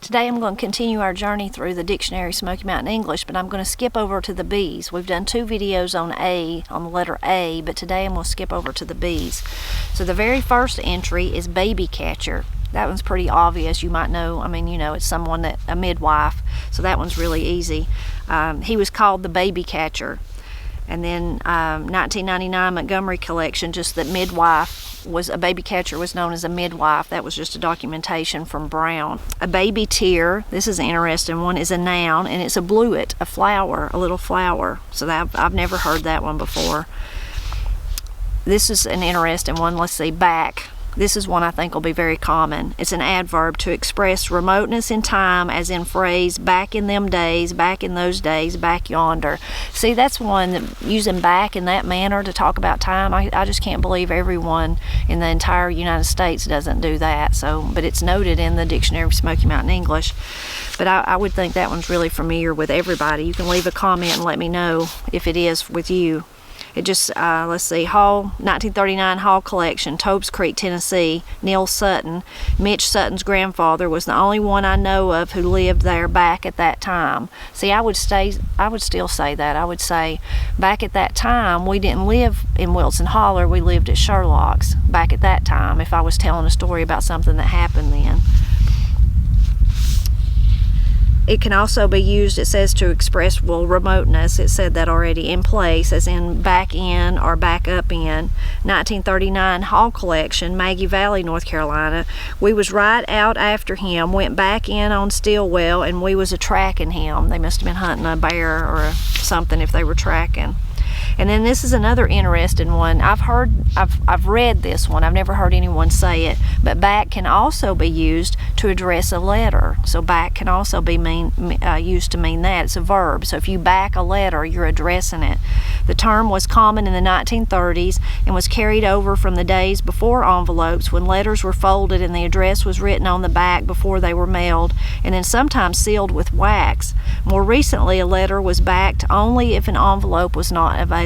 Today I'm going to continue our journey through the Dictionary Smoky Mountain English, but I'm going to skip over to the B's. We've done 2 videos on the letter A, but today I'm going to skip over to the B's. So the very first entry is baby catcher. That one's pretty obvious. You might know, it's someone a midwife, so that one's really easy. He was called the baby catcher. And then 1999 Montgomery collection, just that a baby catcher was known as a midwife. That was just a documentation from Brown. A baby tear, this is an interesting one, is a noun, and it's a bluet, a flower, a little flower. So I've never heard that one before. This is an interesting one. Let's see, back. This is one I think will be very common. It's an adverb to express remoteness in time, as in phrase, back in them days, back in those days, back yonder. See, that's one that using back in that manner to talk about time, I just can't believe everyone in the entire United States doesn't do that. But it's noted in the Dictionary of Smoky Mountain English. But I would think that one's really familiar with everybody. You can leave a comment and let me know if it is with you. It just, let's see, 1939 Hall collection, Tobes Creek, Tennessee, Neil Sutton. Mitch Sutton's grandfather was the only one I know of who lived there back at that time. See, I would still say that. I would say back at that time, we didn't live in Wilson Holler, we lived at Sherlock's back at that time, if I was telling a story about something that happened then. It can also be used, it says, to express, remoteness. It said that already. In place, as in back in or back up in. 1939 Hall collection, Maggie Valley, North Carolina. We was right out after him, went back in on Stillwell, and we was a-tracking him. They must have been hunting a bear or something if they were tracking. And then this is another interesting one. I've read this one. I've never heard anyone say it. But back can also be used to address a letter. So back can also be used to mean that. It's a verb. So if you back a letter, you're addressing it. The term was common in the 1930s and was carried over from the days before envelopes, when letters were folded and the address was written on the back before they were mailed, and then sometimes sealed with wax. More recently, a letter was backed only if an envelope was not available.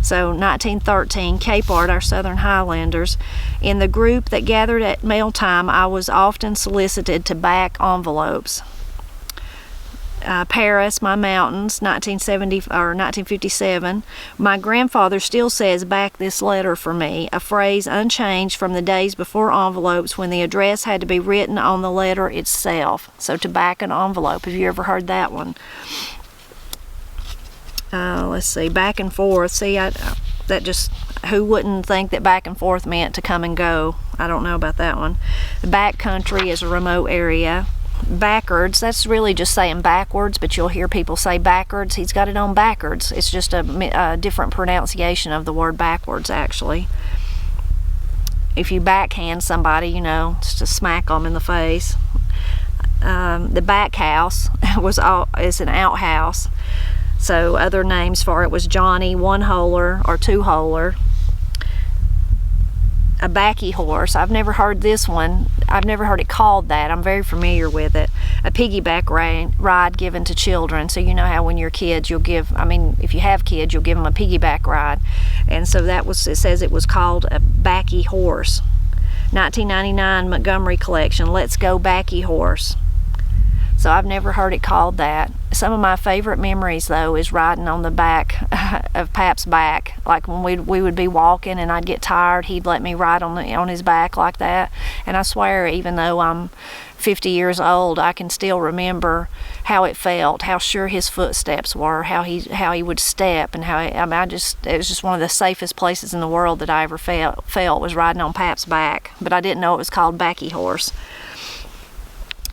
So 1913, Capehart, our Southern Highlanders. In the group that gathered at mealtime, I was often solicited to back envelopes. Paris, my mountains, 1957. My grandfather still says, "Back this letter for me," a phrase unchanged from the days before envelopes, when the address had to be written on the letter itself. So to back an envelope, have you ever heard that one? Let's see, back and forth. See, who wouldn't think that back and forth meant to come and go? I don't know about that one. The back country is a remote area. Backwards, that's really just saying backwards, but you'll hear people say backwards. He's got it on backwards. It's just a different pronunciation of the word backwards, actually. If you backhand somebody, just to smack them in the face. The back house is an outhouse. So other names for it was Johnny, one-holer or two-holer. A backy horse. I've never heard this one. I've never heard it called that. I'm very familiar with it. A piggyback ride given to children. So you know how when you're kids, if you have kids, you'll give them a piggyback ride. And so it says it was called a backy horse. 1999 Montgomery collection, Let's Go Backy Horse. So I've never heard it called that. Some of my favorite memories, though, is riding on the back of Pap's back. Like when we would be walking and I'd get tired, he'd let me ride on his back like that. And I swear, even though I'm 50 years old, I can still remember how it felt, how sure his footsteps were, how he would step, and it was just one of the safest places in the world that I ever felt was riding on Pap's back. But I didn't know it was called backy horse.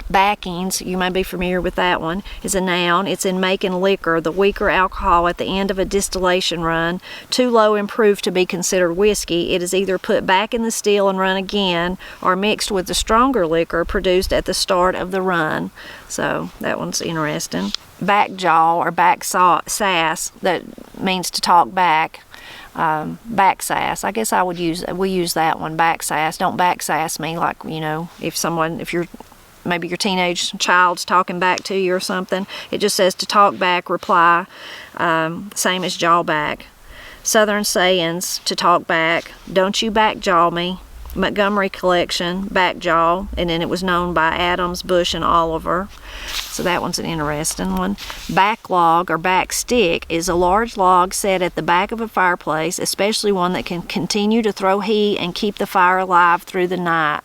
Backings, you may be familiar with that one, is a noun. It's in making liquor, the weaker alcohol at the end of a distillation run, too low and proof to be considered whiskey. It is either put back in the still and run again, or mixed with the stronger liquor produced at the start of the run. So that one's interesting. Backjaw or back sass, that means to talk back. Back sass, I guess we use that one, back sass. Don't back sass me, like, if you're maybe your teenage child's talking back to you or something. It just says to talk back, reply, same as jaw back. Southern sayings, to talk back. Don't you back jaw me. Montgomery collection, back jaw, and then it was known by Adams, Bush, and Oliver. So that one's an interesting one. Back log or back stick is a large log set at the back of a fireplace, especially one that can continue to throw heat and keep the fire alive through the night.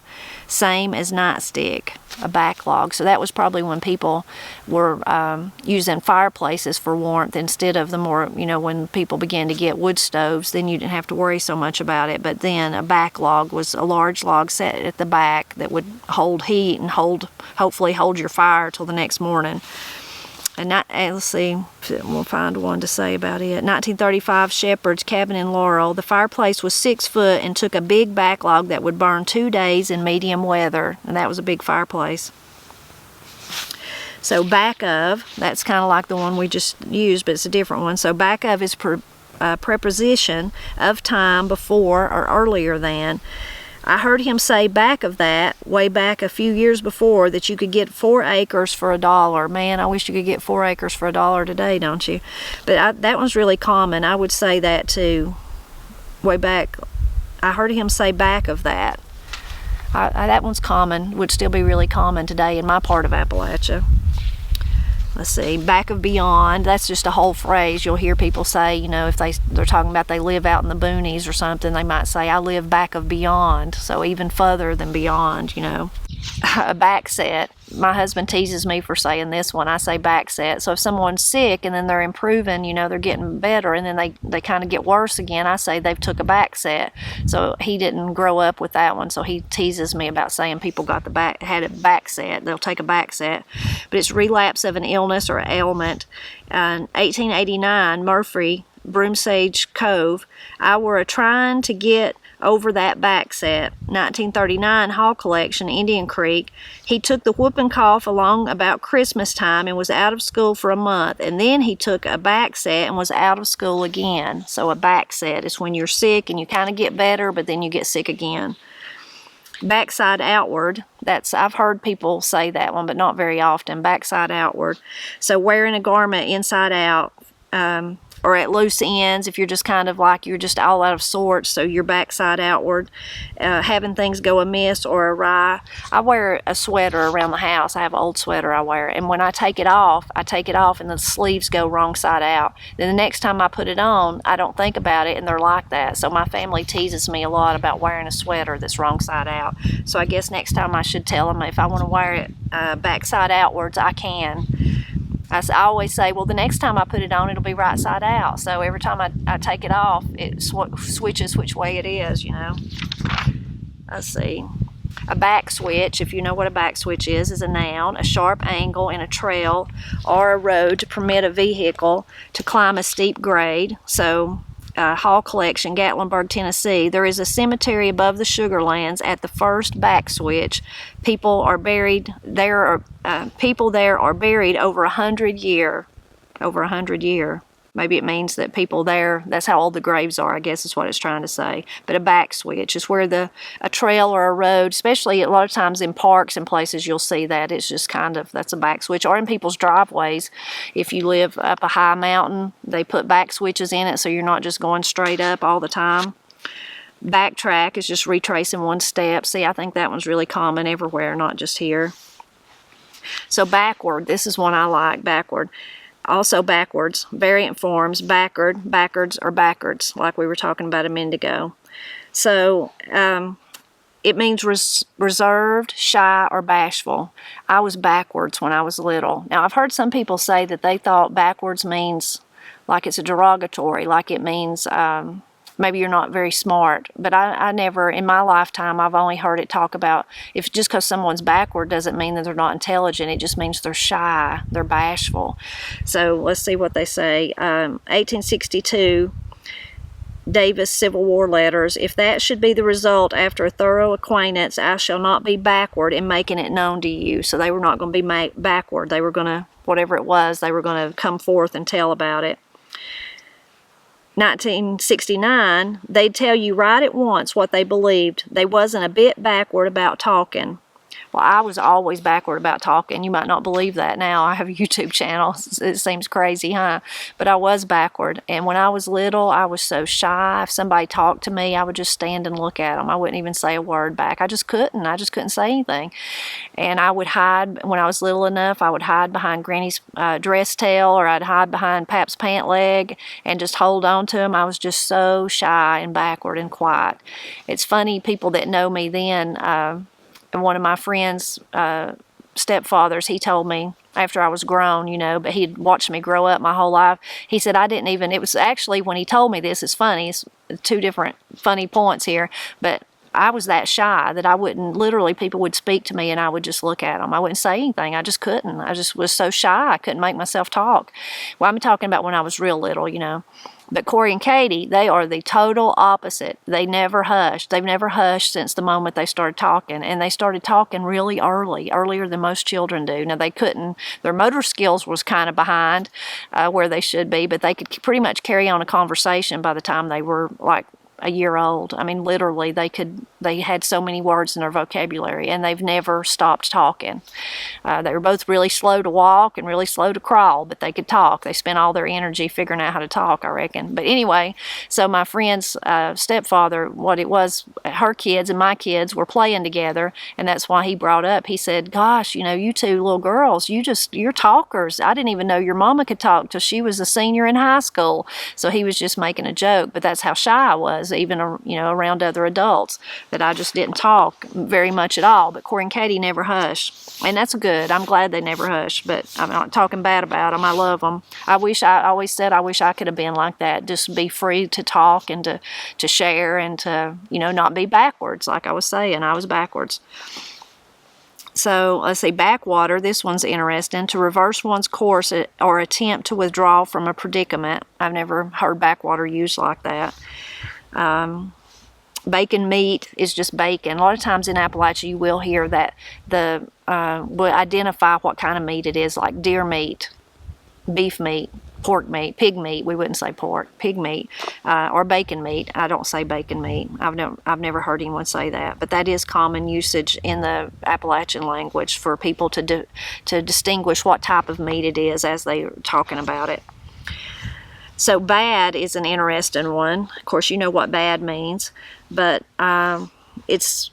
Same as nightstick, a back log. So that was probably when people were using fireplaces for warmth instead of the more, when people began to get wood stoves, then you didn't have to worry so much about it. But then a back log was a large log set at the back that would hold heat and hopefully hold your fire till the next morning. And let's see, we'll find one to say about it. 1935 Shepherd's Cabin in Laurel. The fireplace was 6 foot and took a big backlog that would burn 2 days in medium weather. And that was a big fireplace. So back of, that's kind of like the one we just used, but it's a different one. So back of is preposition of time before or earlier than. I heard him say back of that, way back a few years before, that you could get 4 acres for $1. Man, I wish you could get 4 acres for $1 today, don't you? But that one's really common. I would say that too. Way back, I heard him say back of that. That one's common, would still be really common today in my part of Appalachia. Let's see, back of beyond, that's just a whole phrase. You'll hear people say, if they're talking about they live out in the boonies or something, they might say, I live back of beyond, so even further than beyond, A back set, my husband teases me for saying this one. I say back set. So if someone's sick and then they're improving, they're getting better, and then they kind of get worse again, I say they've took a back set. So he didn't grow up with that one, so he teases me about saying people had a back set. They'll take a back set. But it's relapse of an illness or ailment. 1889, Murphy, Broomsage Cove. I were a-trying to get over that back set. 1939 Hall Collection, Indian Creek. He took the whooping cough along about Christmas time and was out of school for a month, and then he took a back set and was out of school again. So a back set is when you're sick and you kind of get better, but then you get sick again. Backside outward, I've heard people say that one, but not very often. Backside outward. So wearing a garment inside out, or at loose ends, if you're just kind of like you're just all out of sorts, so you're backside outward. Having things go amiss or awry. I wear a sweater around the house. I have an old sweater I wear, and when I take it off and the sleeves go wrong side out. Then the next time I put it on, I don't think about it, and they're like that. So my family teases me a lot about wearing a sweater that's wrong side out. So I guess next time I should tell them if I want to wear it backside outwards, I can. I always say, well, the next time I put it on, it'll be right side out. So every time I take it off, it switches which way it is, Let's see. A back switch, if you know what a back switch is a noun, a sharp angle in a trail or a road to permit a vehicle to climb a steep grade. So Hall Collection, Gatlinburg, Tennessee. There is a cemetery above the Sugarlands at the first back switch. People there are buried over 100 year. Over 100 year. Maybe it means that people there, that's how old the graves are, I guess is what it's trying to say. But a back switch is where a trail or a road, especially a lot of times in parks and places, you'll see that. It's just that's a back switch. Or in people's driveways. If you live up a high mountain, they put back switches in it so you're not just going straight up all the time. Backtrack is just retracing one step. See, I think that one's really common everywhere, not just here. So backward, this is one I like, backward. Also backwards, variant forms, backward, backwards, or backwards, like we were talking about a minute ago. So it means reserved, shy, or bashful. I was backwards when I was little. Now, I've heard some people say that they thought backwards means like it's a derogatory, like it means maybe you're not very smart. But I never, in my lifetime, I've only heard it talk about, if just because someone's backward doesn't mean that they're not intelligent. It just means they're shy, they're bashful. So let's see what they say. 1862, Davis Civil War letters. If that should be the result after a thorough acquaintance, I shall not be backward in making it known to you. So they were not going to be backward. They were going to, whatever it was, they were going to come forth and tell about it. 1969, they'd tell you right at once what they believed. They wasn't a bit backward about talking. Well, I was always backward about talking. You might not believe that now. I have a YouTube channel. It seems crazy, huh? But I was backward. And when I was little, I was so shy. If somebody talked to me, I would just stand and look at them. I wouldn't even say a word back. I just couldn't. I just couldn't say anything. And I would hide, when I was little enough, I would hide behind Granny's dress tail, or I'd hide behind Pap's pant leg and just hold on to him. I was just so shy and backward and quiet. It's funny, people that know me then, and one of my friends' stepfathers, he told me after I was grown, you know, but he'd watched me grow up my whole life. He said I didn't even, it was actually when he told me this, it's funny, it's two different funny points here, but I was that shy that I wouldn't, literally people would speak to me and I would just look at them. I wouldn't say anything. I just couldn't. I just was so shy I couldn't make myself talk. Well, I'm talking about when I was real little, you know. But Corey and Katie, they are the total opposite. They never hushed. They've never hushed since the moment they started talking. And they started talking really early, earlier than most children do. Now, they couldn't, their motor skills was kind of behind where they should be, but they could pretty much carry on a conversation by the time they were like a year old. I mean, literally, they had so many words in their vocabulary, and they've never stopped talking. They were both really slow to walk and really slow to crawl, but they could talk. They spent all their energy figuring out how to talk, I reckon. But anyway, so my friend's stepfather, what it was, her kids and my kids were playing together, and that's why he brought up, he said, gosh, you know, you two little girls, you're talkers. I didn't even know your mama could talk till she was a senior in high school. So he was just making a joke, but that's how shy I was, even, you know, around other adults, that I just didn't talk very much at all. But Corey and Katie never hushed, and that's good. I'm glad they never hushed, but I'm not talking bad about them. I love them. I always said I wish I could have been like that, just be free to talk and to share and to, you know, not be backwards. Like I was saying, I was backwards. So let's see, backwater, this one's interesting. To reverse one's course or attempt to withdraw from a predicament. I've never heard backwater used like that. Bacon meat is just bacon. A lot of times in Appalachia you will hear that will identify what kind of meat it is, like deer meat, beef meat, pork meat, pig meat. We wouldn't say pork, pig meat, or bacon meat. I don't say bacon meat. I've never heard anyone say that, but that is common usage in the Appalachian language for people to distinguish what type of meat it is as they're talking about it. So bad is an interesting one. Of course, you know what bad means, but it's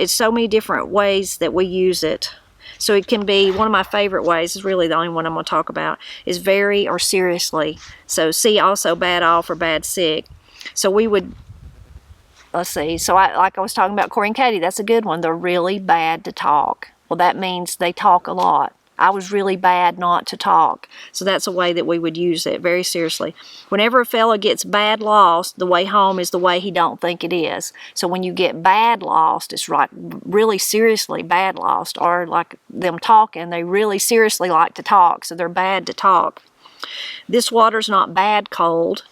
so many different ways that we use it. So it can be, one of my favorite ways, is really the only one I'm going to talk about, is very or seriously. So see also bad off or bad sick. So we would, let's see, so like I was talking about Corey and Katie, that's a good one. They're really bad to talk. Well, that means they talk a lot. I was really bad not to talk. So that's a way that we would use it, very seriously. Whenever a fella gets bad lost, the way home is the way he don't think it is. So when you get bad lost, it's like really seriously bad lost, or like them talking, they really seriously like to talk, so they're bad to talk. This water's not bad cold.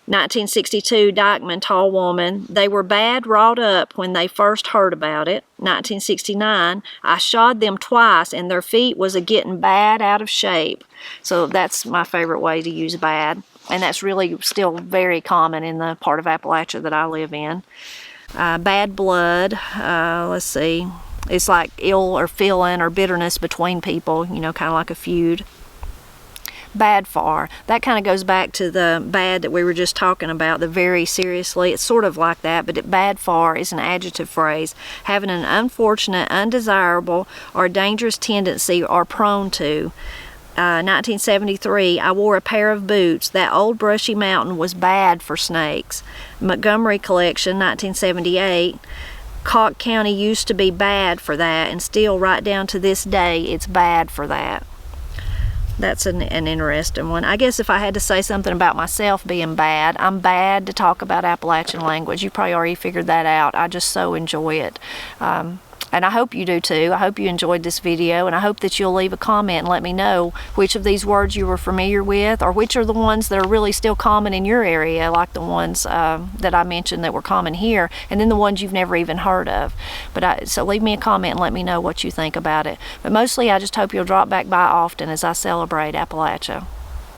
1962, Dykeman, tall woman. They were bad wrought up when they first heard about it. 1969, I shod them twice and their feet was a-getting bad out of shape. So that's my favorite way to use bad. And that's really still very common in the part of Appalachia that I live in. Bad blood, let's see. It's like ill or feeling or bitterness between people, you know, kind of like a feud. Bad far. That kind of goes back to the bad that we were just talking about, the very seriously. It's sort of like that, but bad far is an adjective phrase, having an unfortunate, undesirable, or dangerous tendency or prone to. 1973, I wore a pair of boots. That old brushy mountain was bad for snakes. Montgomery Collection, 1978. Cocke County used to be bad for that, and still right down to this day, it's bad for that. That's an interesting one. I guess if I had to say something about myself being bad, I'm bad to talk about Appalachian language. You probably already figured that out. I just so enjoy it. And I hope you do too. I hope you enjoyed this video, and I hope that you'll leave a comment and let me know which of these words you were familiar with, or which are the ones that are really still common in your area, like the ones that I mentioned that were common here, and then the ones you've never even heard of. So leave me a comment and let me know what you think about it. But mostly I just hope you'll drop back by often as I celebrate Appalachia.